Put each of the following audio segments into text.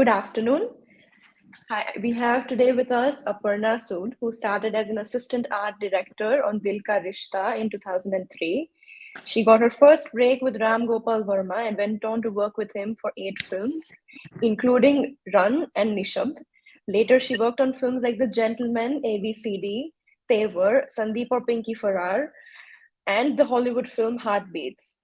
afternoon. Hi, we have today with us Aparna Sud, who started as an assistant art director on Dil Ka Rishta in 2003. She got her first break with Ram Gopal Verma and went on to work with him for 8 films, including Run and Nishabd. Later, she worked on films like The Gentleman, ABCD, Tevar, Sandeep or Pinky Farrar, and the Hollywood film Heartbeats.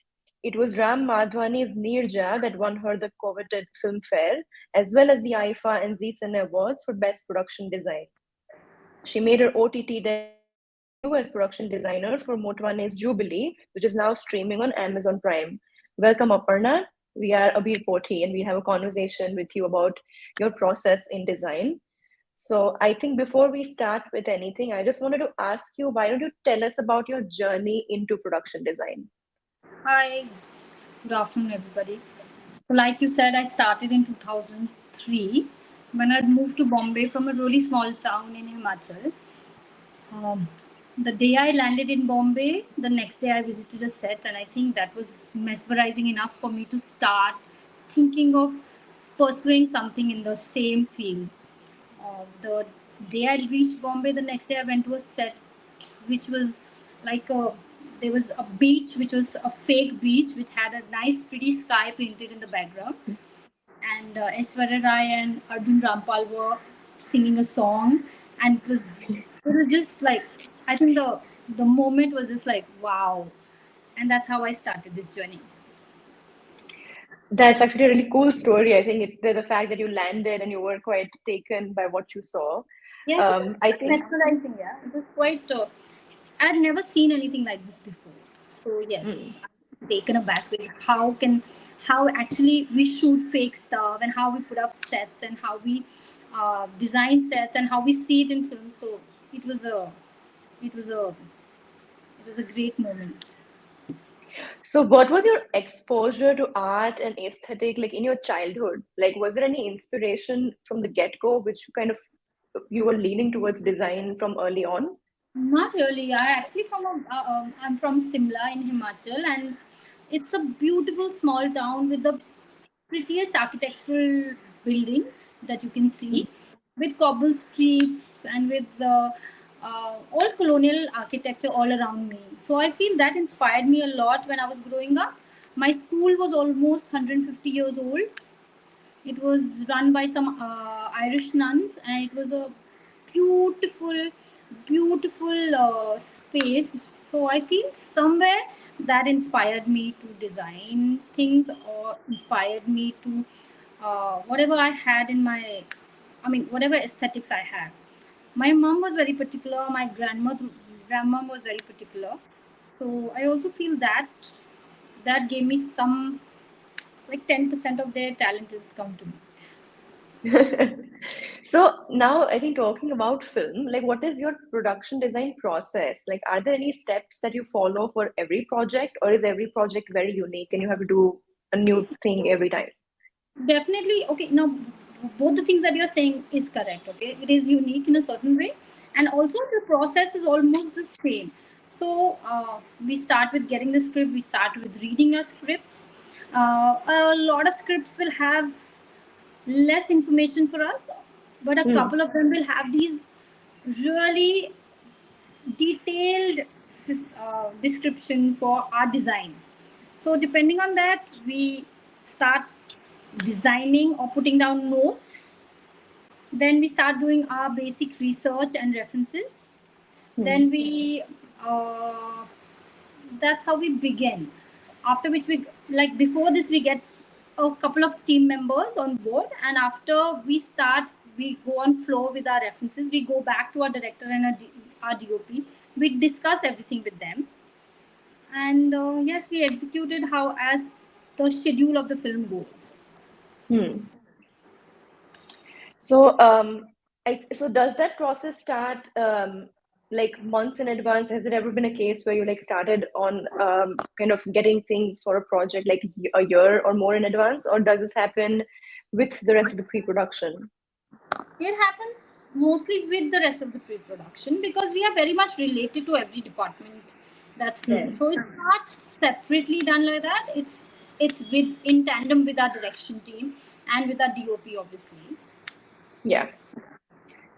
It was Ram Madhwani's Neerja that won her the coveted Filmfare, as well as the IFA and Zee Cine Awards for Best Production Design. She made her OTT debut as production designer for Motwane's Jubilee, which is now streaming on Amazon Prime. Welcome, Aparna. We are Abir Poti, and we have a conversation with you about your process in design. So I think before we start with anything, I just wanted to ask you, why don't you tell us about your journey into production design? Hi, good afternoon, everybody. So, like you said, I started in 2003 when I moved to Bombay from a really small town in Himachal. The day I landed in Bombay, the next day I visited a set, and I think that was mesmerizing enough for me to start thinking of pursuing something in the same field. The day I reached Bombay, the next day I went to a set which was like there was a beach which was a fake beach which had a nice pretty sky painted in the background, and Aishwarya Rai and Arjun Rampal were singing a song, and it was just like, I think the moment was just like wow, and that's how I started this journey. That's actually a really cool story. I think the fact that you landed and you were quite taken by what you saw. Yes, I it was think mesmerizing. Yeah, it was quite. I had never seen anything like this before. So yes, I'm taken aback with how actually we shoot fake stuff and how we put up sets and how we design sets and how we see it in film. So it was a it was a it was a great moment. so. What was your exposure to art and aesthetic like in your childhood? Like, was there any inspiration from the get-go, which you were leaning towards design from early on? Not really. I'm from Simla in Himachal, and it's a beautiful small town with the prettiest architectural buildings that you can see, with cobble streets and with the all colonial architecture all around me. So I feel that inspired me a lot when I was growing up. My school was almost 150 years old. It was run by some Irish nuns, and it was a beautiful, beautiful space. So I feel somewhere that inspired me to design things, or inspired me to whatever I had in my, I mean, whatever aesthetics I had. My mom was very particular. My grandmom was very particular. So I also feel that that gave me some, like 10% of their talent has come to me. So now I think talking about film, like what is your production design process? Like, are there any steps that you follow for every project, or is every project very unique and you have to do a new thing every time? Definitely. Okay, now both the things that you're saying is correct. Okay, it is unique in a certain way, and also the process is almost the same. So we start with getting the script. We start with reading our scripts. A lot of scripts will have less information for us, but a Hmm. couple of them will have these really detailed description for our designs. So depending on that, we start designing or putting down notes. Then we start doing our basic research and references. Hmm. Then we uh, that's how we begin. After which we, like before this, we get a couple of team members on board, and after we start, we go on floor with our references. We go back to our director and our DOP. We discuss everything with them, and yes, we executed how as the schedule of the film goes. Hmm. So, so does that process start like months in advance? Has it ever been a case where you like started on kind of getting things for a project like a year or more in advance, or does this happen with the rest of the pre-production? It happens mostly with the rest of the pre-production because we are very much related to every department that's there. Hmm. So it's not separately done like that. It's with in tandem with our direction team. and with our DOP, obviously. Yeah.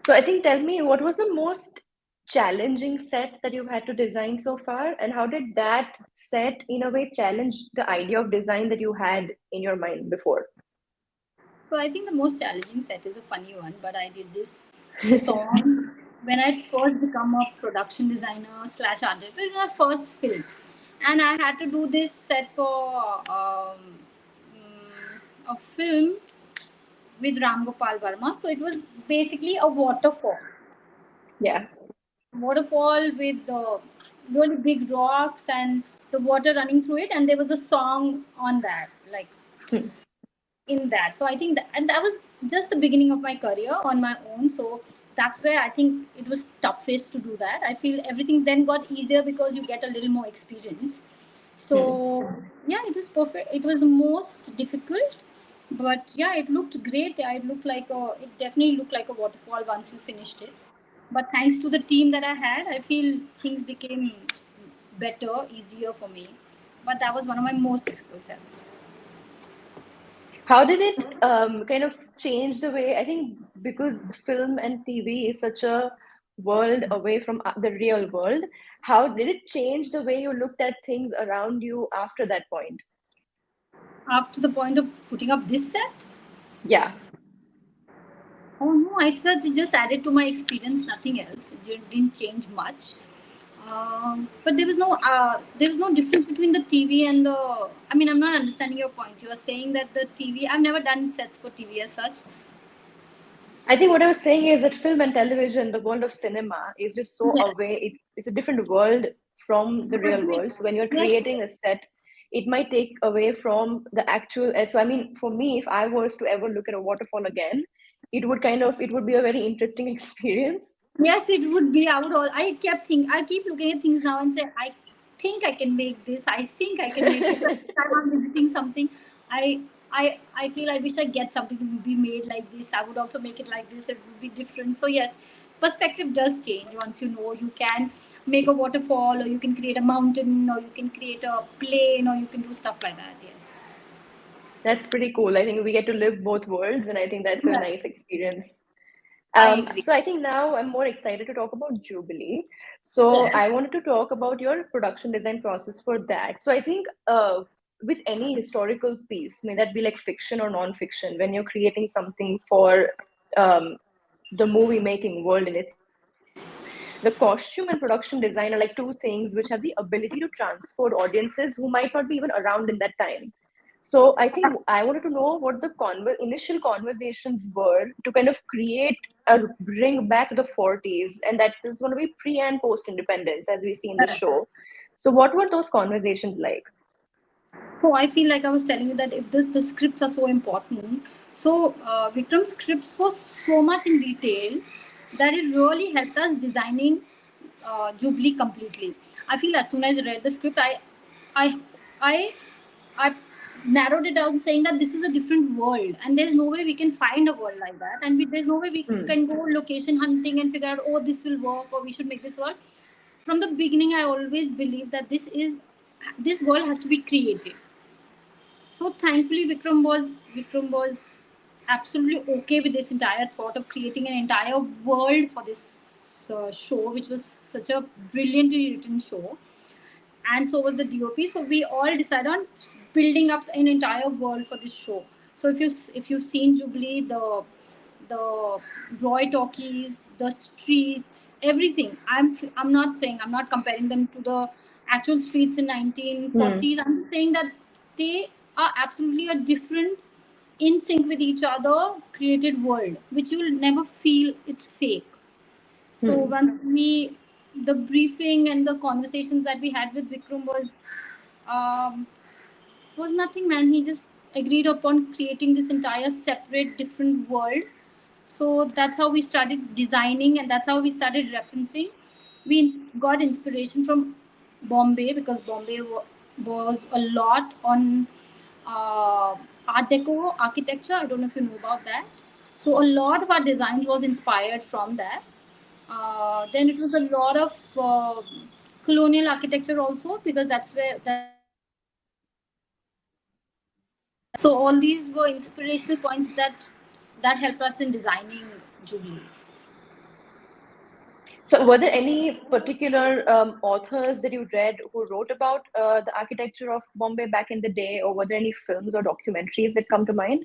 So I think, tell me, what was the most challenging set that you've had to design so far, and how did that set, in a way, challenge the idea of design that you had in your mind before? So I think the most challenging set is a funny one, but I did this song when I first become a production designer slash artist. It was my first film, and I had to do this set for a film with Ram Gopal Verma. So it was basically a Yeah. waterfall with the really big rocks and the water running through it, and there was a song on that, like Hmm. in that. So I think that, and that was just the beginning of my career on my own. So that's where I think it was toughest to do that. I feel everything then got easier because you get a little more experience. Hmm. So yeah, it was perfect. It was the most difficult, but yeah, it looked great. It definitely looked like a waterfall once you finished it. But thanks to the team that I had, I feel things became better, easier for me. But that was one of my most difficult sets. How did it kind of change the way, I think, because film and TV is such a world away from the real world, how did it change the way you looked at things around you after that point? After the point of putting up this set, Yeah. oh no, I thought it just added to my experience, nothing else. Didn't change much. But there was no difference between the TV and the. I mean, I'm not understanding your point. You are saying that the TV. I've never done sets for TV as such. I think what I was saying is that film and television, the world of cinema, is just so Yeah. away. It's a different world from the real world. So when you're Yes. creating a set, it might take away from the actual. So I mean, for me, if I was to ever look at a waterfall again, it would be a very interesting experience. Yes, it would be. I keep looking at things now and say, I think I can make this. I think I can make it. Every time I'm visiting something, I, I feel I wish I get something to be made like this. I would also make it like this. It would be different. So yes, perspective does change once you know you can make a waterfall, or you can create a mountain, or you can create a plane, or you can do stuff like that. Yes. That's pretty cool. I think we get to live both worlds, and I think that's a Yeah, nice experience. I agree. So I think now I'm more excited to talk about Jubilee. So Yes. I wanted to talk about your production design process for that. So I think with any historical piece, may that be like fiction or non-fiction, when you're creating something for um, the movie making world in itself, the costume and production design are like two things which have the ability to transport audiences who might not be even around in that time. So I think I wanted to know what the initial conversations were to kind of create a bring back the 40s, and that is going to be pre and post independence as we see in the show. So what were those conversations like? So I feel like I was telling you that if the scripts are so important, so Vikram's scripts were so much in detail that it really helped us designing Jubilee completely. I feel as soon as I read the script, I, I, I narrowed it down, saying that this is a different world, and there's no way we can find a world like that, and there's no way we Hmm. can go location hunting and figure out, oh, this will work, or we should make this work. From the beginning, I always believed that this world has to be created. So thankfully, Vikram was absolutely okay with this entire thought of creating an entire world for this show, which was such a brilliantly written show, and so was the DOP. So we all decided on building up an entire world for this show. So if you've seen Jubilee, the Roy talkies, the streets, everything. I'm not comparing them to the actual streets in Hmm. 1940s. I'm saying that they are absolutely a different, in sync with each other, created world, which you will never feel it's fake. So Hmm. once the briefing and the conversations that we had with Vikram um, was nothing, man. He just agreed upon creating this entire separate, different world. So that's how we started designing, and that's how we started referencing. Got inspiration from Bombay, because was a lot on Art Deco architecture. I don't know if you know about that. So a lot of our designs was inspired from that. Then it was a lot of colonial architecture also, because that's where that's where Bombay was. So all these were inspirational points that helped us in designing Jubilee. So, were there any particular authors that you read who wrote about the architecture of Bombay back in the day, or were there any films or documentaries that come to mind?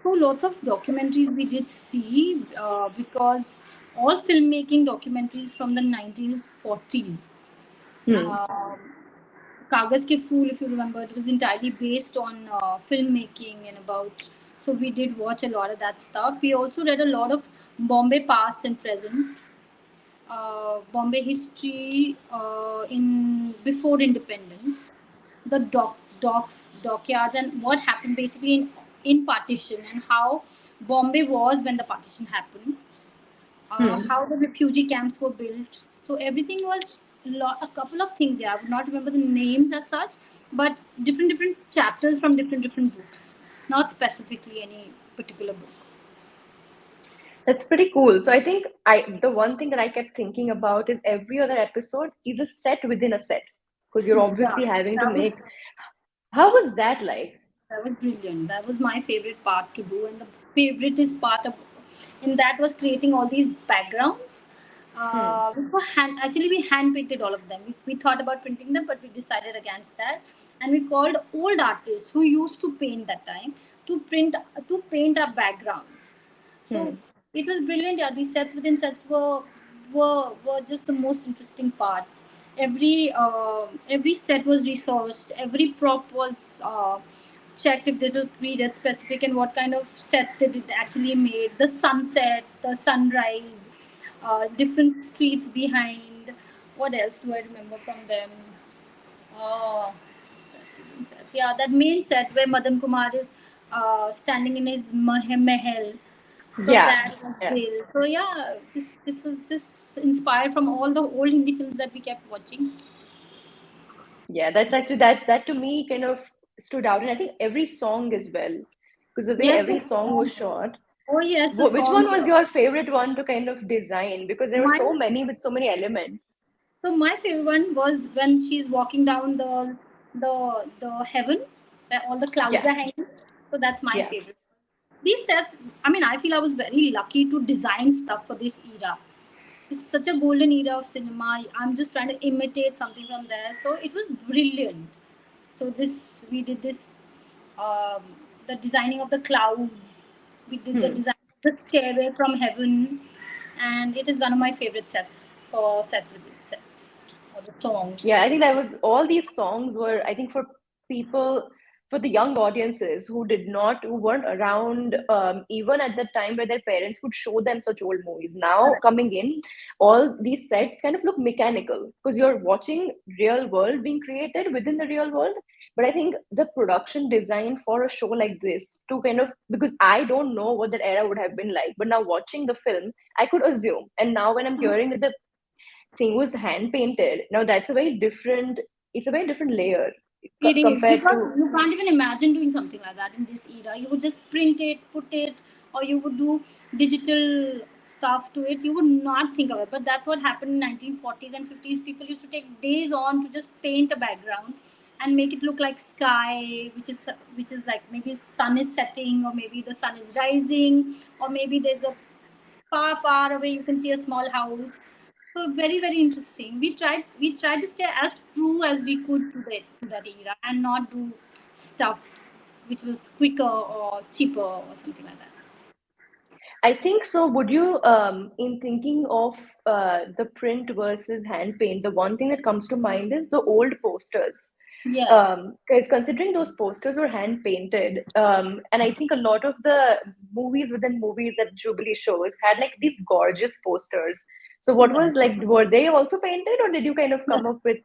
So lots of documentaries we did see because all filmmaking documentaries from the 1940s. Hmm. Um, Kagas Ke Phool, if you remember, it was entirely based on filmmaking and about. So we did watch a lot of that stuff. We also read a lot of Bombay past and present, Bombay history in before independence, the dockyards, and what happened basically in partition, and how Bombay was when the partition happened, Hmm. how the refugee camps were built. So everything was a couple of things. Yeah, I would not remember the names as such, but different chapters from different books, not specifically any particular book. That's pretty cool. So I think the one thing that I kept thinking about is every other episode is a set within a set because you're Yeah, obviously having to that was make. How was that like? That was brilliant. That was my favorite part to do, and the favoriteest part of in that was creating all these backgrounds. Hmm. We were actually we hand painted all of them. We thought about printing them, but we decided against that, and we called old artists who used to paint that time to paint our backgrounds. So Hmm. it was brilliant. Yeah, these sets within sets were just the most interesting part. Every set was resourced. Every prop was checked if they were period specific and what kind of sets did it actually made. The sunset, the sunrise, different streets behind. What else do I remember from them? Oh, sets. Yeah, that main set where Madan Kumar is standing in his mahal. So Yeah. that was Yeah. real. So yeah, this was just inspired from all the old Hindi films that we kept watching. Yeah. That's actually that to me kind of stood out, and I think every song as well, because the way Yes, every the song was song. shot. Oh yes, the Which one song. was your favorite one to kind of design? Because there were so Mine. many with so many elements. So my favorite one was when she's walking down the heaven where all the clouds Yeah. are hanging. So that's my Yeah. favorite. These sets. I mean, I feel I was very lucky to design stuff for this era. It's such a golden era of cinema. I'm just trying to imitate something from there. So it was brilliant. So this we did this um, the designing of the clouds. We did the Hmm. design of the stairway from heaven, and it is one of my favorite sets for sets within sets or the songs you Yeah, can I say. think that was all these songs were, I think, for people, for the young audiences who weren't around even at the time where their parents would show them such old movies. Now coming in, all these sets kind of look mechanical because you're watching real world being created within the real world. But I think the production design for a show like this to kind of, because I don't know what that era would have been like, but now watching the film, I could assume. And now when I'm hearing that the thing was hand painted. Now that's a very different. It's a very different layer It is compared because to. you can't even imagine doing something like that in this era. You would just print it, put it, or you would do digital stuff to it. You would not think of it. But that's what happened in 1940s and 50s. People used to take days on to just paint a background and make it look like sky, which is like maybe sun is setting, or maybe the sun is rising, or maybe there's a far away you can see a small house. So very interesting. We tried to stay as true as we could to that era and not do stuff which was quicker or cheaper or something like that. I think so. Would you, in thinking of the print versus hand paint, the one thing that comes to mind is the old posters. Yes. Because considering those posters were hand painted, and I think a lot of the movies within movies that Jubilee shows had like these gorgeous posters. So, what Yeah. was like, were they also painted, or did you kind of come up with?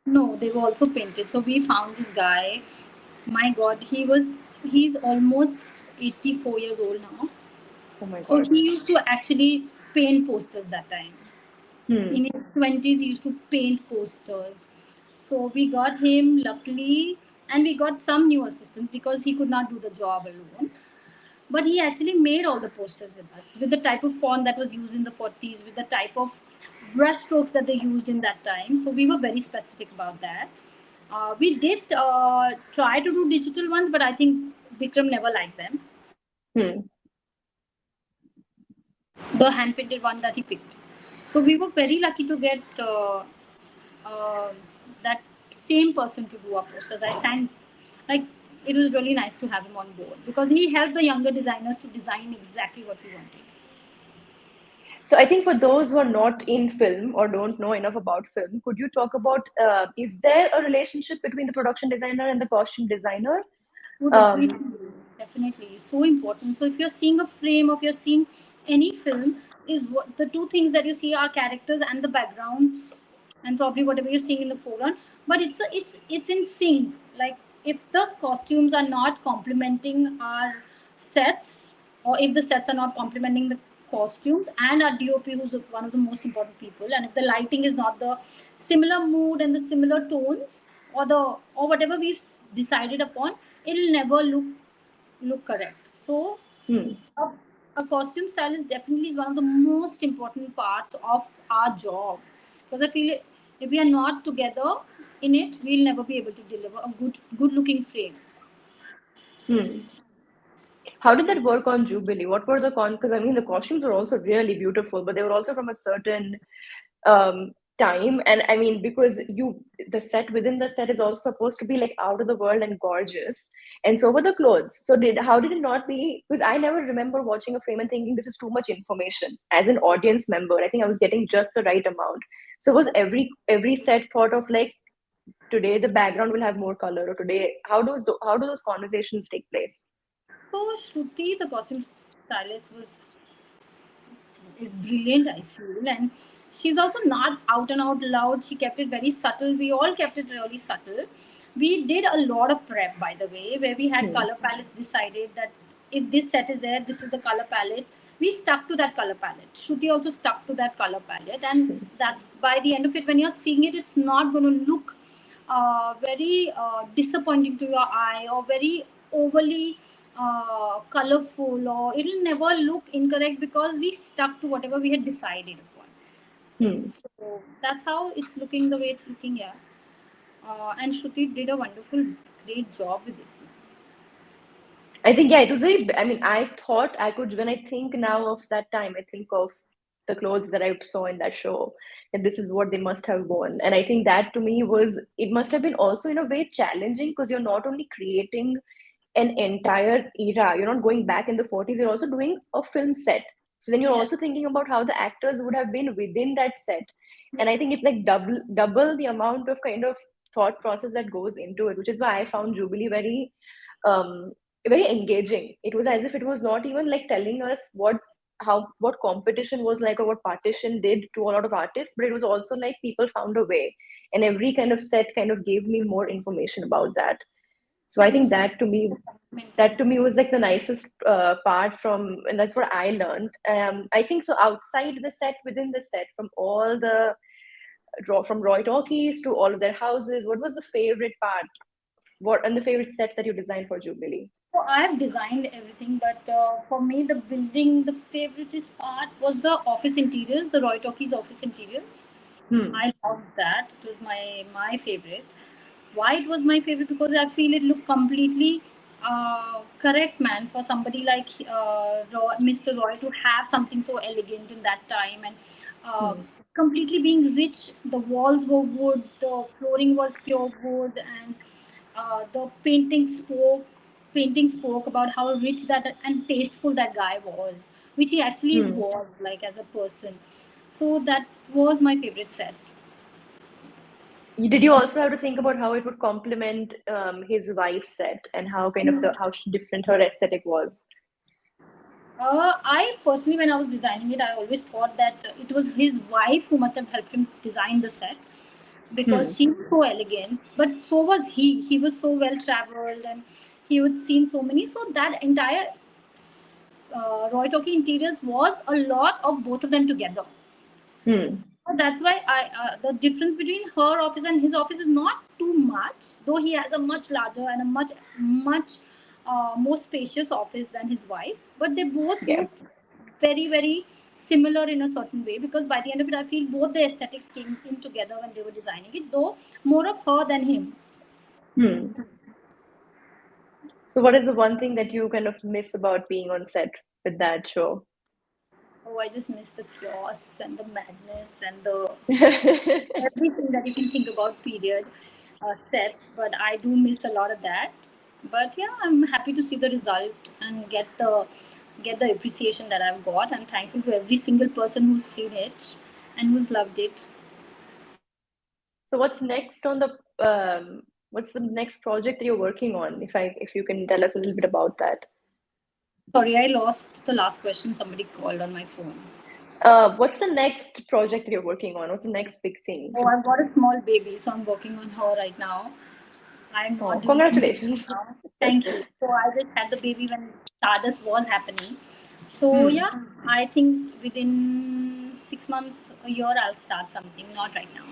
No, they were also painted. So we found this guy. My God, he's almost 84 years old now. Oh my So God. he used to actually paint posters that time. Hmm. In his 20s, he used to paint posters. So we got him luckily, and we got some new assistants because he could not do the job alone. But he actually made all the posters with us with the type of font that was used in the 40s, with the type of brush strokes that they used in that time. So we were very specific about that. We did try to do digital ones, but I think Vikram never liked them. Hmm. The hand painted one that he picked. So we were very lucky to get uh, that same person to do our posters. I thank, like, it was really nice to have him on board because he helped the younger designers to design exactly what we wanted. So I think for those who are not in film or don't know enough about film, could you talk about is there a relationship between the production designer and the costume designer? Oh, Um, definitely, definitely, so important. So if you're seeing a frame, or if you're seeing any film, is what the two things that you see are characters and the backgrounds, and probably whatever you're seeing in the foreground. But it's in sync. Like if the costumes are not complementing our sets, or if the sets are not complementing the costumes, and our DOP, who's one of the most important people, and if the lighting is not the similar mood and the similar tones, or whatever we've decided upon, it'll never look correct. So hmm. a, a costume stylist definitely is one of the most important parts of our job, because I feel if we are not together in it, we'll never be able to deliver a good looking frame. Hmm. How did that work on Jubilee? What were the Because I mean, the costumes were also really beautiful, but they were also from a certain time. And I mean, because the set within the set is also supposed to be like out of the world and gorgeous. And so were the clothes. So how did it not be? Because I never remember watching a frame and thinking this is too much information. As an audience member, I think I was getting just the right amount. So was every set thought of like today the background will have more color, or today how do those conversations take place? So Shruti, the costume stylist, is brilliant, I feel, and she's also not out and out loud. She kept it very subtle. We all kept it really subtle. We did a lot of prep, by the way, where we had Hmm. color palettes decided that if this set is there, this is the color palette. We stuck to that color palette. Shruti also stuck to that color palette, and Hmm. that's by the end of it. When you're seeing it, it's not going to look very disappointing to your eye, or very overly colorful, or it'll never look incorrect because we stuck to whatever we had decided upon. Hmm. So that's how it's looking the way it's looking here. And Shruti did a wonderful, great job with it. I think, yeah, it was very. I mean, I thought I could, when I think now of that time, I think of the clothes that I saw in that show, and this is what they must have worn. And I think that to me it must have been also in a way challenging because you're not only creating an entire era, you're not going back in the 40s, you're also doing a film set. So then you're Yes. also thinking about how the actors would have been within that set. And I think it's like double the amount of kind of thought process that goes into it, which is why I found Jubilee um very engaging. It was as if it was not even like telling us what competition was like or what partition did to a lot of artists, but it was also like people found a way, and every kind of set kind of gave me more information about that. So I It was think that to me was like the nicest part from, and that's what I learned. I think so outside the set, within the set, from all the from Roy Talkies to all of their houses, what was the favorite part? What and the favorite set that you designed for Jubilee? So I've designed everything, but for me, the building, the favoriteest part was the office interiors, the Roy Talkies office interiors. Hmm. I loved that. It was my favorite. Why it was my favorite? Because I feel it looked completely correct, man, for somebody like Mr. Roy to have something so elegant in that time, and uh, Hmm. completely being rich. The walls were wood, the flooring was pure wood, and the painting spoke about how rich that and tasteful that guy was, which he actually Hmm. was, like, as a person. So that was my favorite set. Did you also have to think about how it would complement his wife's set and how kind of different her aesthetic was? I personally, when I was designing it, I always thought that it was his wife who must have helped him design the set, Hmm. because she's so elegant. But so was he. He was so well traveled, and he had seen so many. So that entire Roy Talkie Interiors was a lot of both of them together. Hmm. So that's why the difference between her office and his office is not too much, though he has a much larger and a much more spacious office than his wife. But they both Yeah. looked very, very similar in a certain way, because by the end of it, I feel both the aesthetics came in together when they were designing it, though more of her than him. Hmm. So what is the one thing that you kind of miss about being on set with that show? Oh, I just miss the chaos and the madness and the everything that you can think about period sets. But I do miss a lot of that. But yeah, I'm happy to see the result and get the appreciation that I've got. I'm thankful to every single person who's seen it and who's loved it. So what's the next project that you're working on? If you can tell us a little bit about that. Sorry, I lost the last question. Somebody called on my phone. What's the next project that you're working on? What's the next big thing? Oh, I've got a small baby, so I'm working on her right now. I'm Oh, not doing anything congratulations. now. Thank you. So I just had the baby when Stardust was happening. So Hmm. yeah, I think within 6 months, a year, I'll start something. Not right now.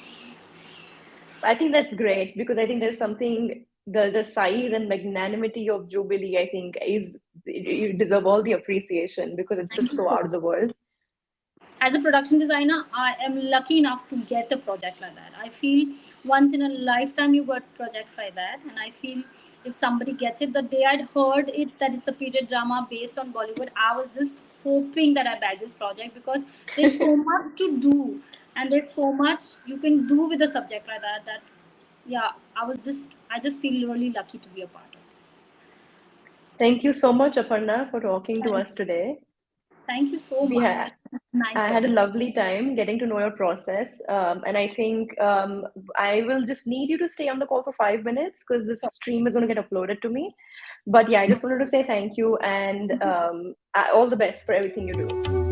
I think that's great because I think there's something the size and magnanimity of Jubilee, I think, is you deserve all the appreciation because it's Thank just you so so out of much. the world. As a production designer, I am lucky enough to get a project like that. I feel once in a lifetime you got projects like that, and I feel if somebody gets it, the day I'd heard it that it's a period drama based on Bollywood, I was just hoping that I bag this project because there's so much to do and there's so much you can do with a subject like that. That yeah, I just feel really lucky to be a part of this. Thank you so much, Aparna, for talking to us today. Thank you so We much. had Nice I had a talking. lovely time getting to know your process, and I think I will just need you to stay on the call for 5 minutes because this stream is going to get uploaded to me. But yeah, I just wanted to say thank you and all the best for everything you do.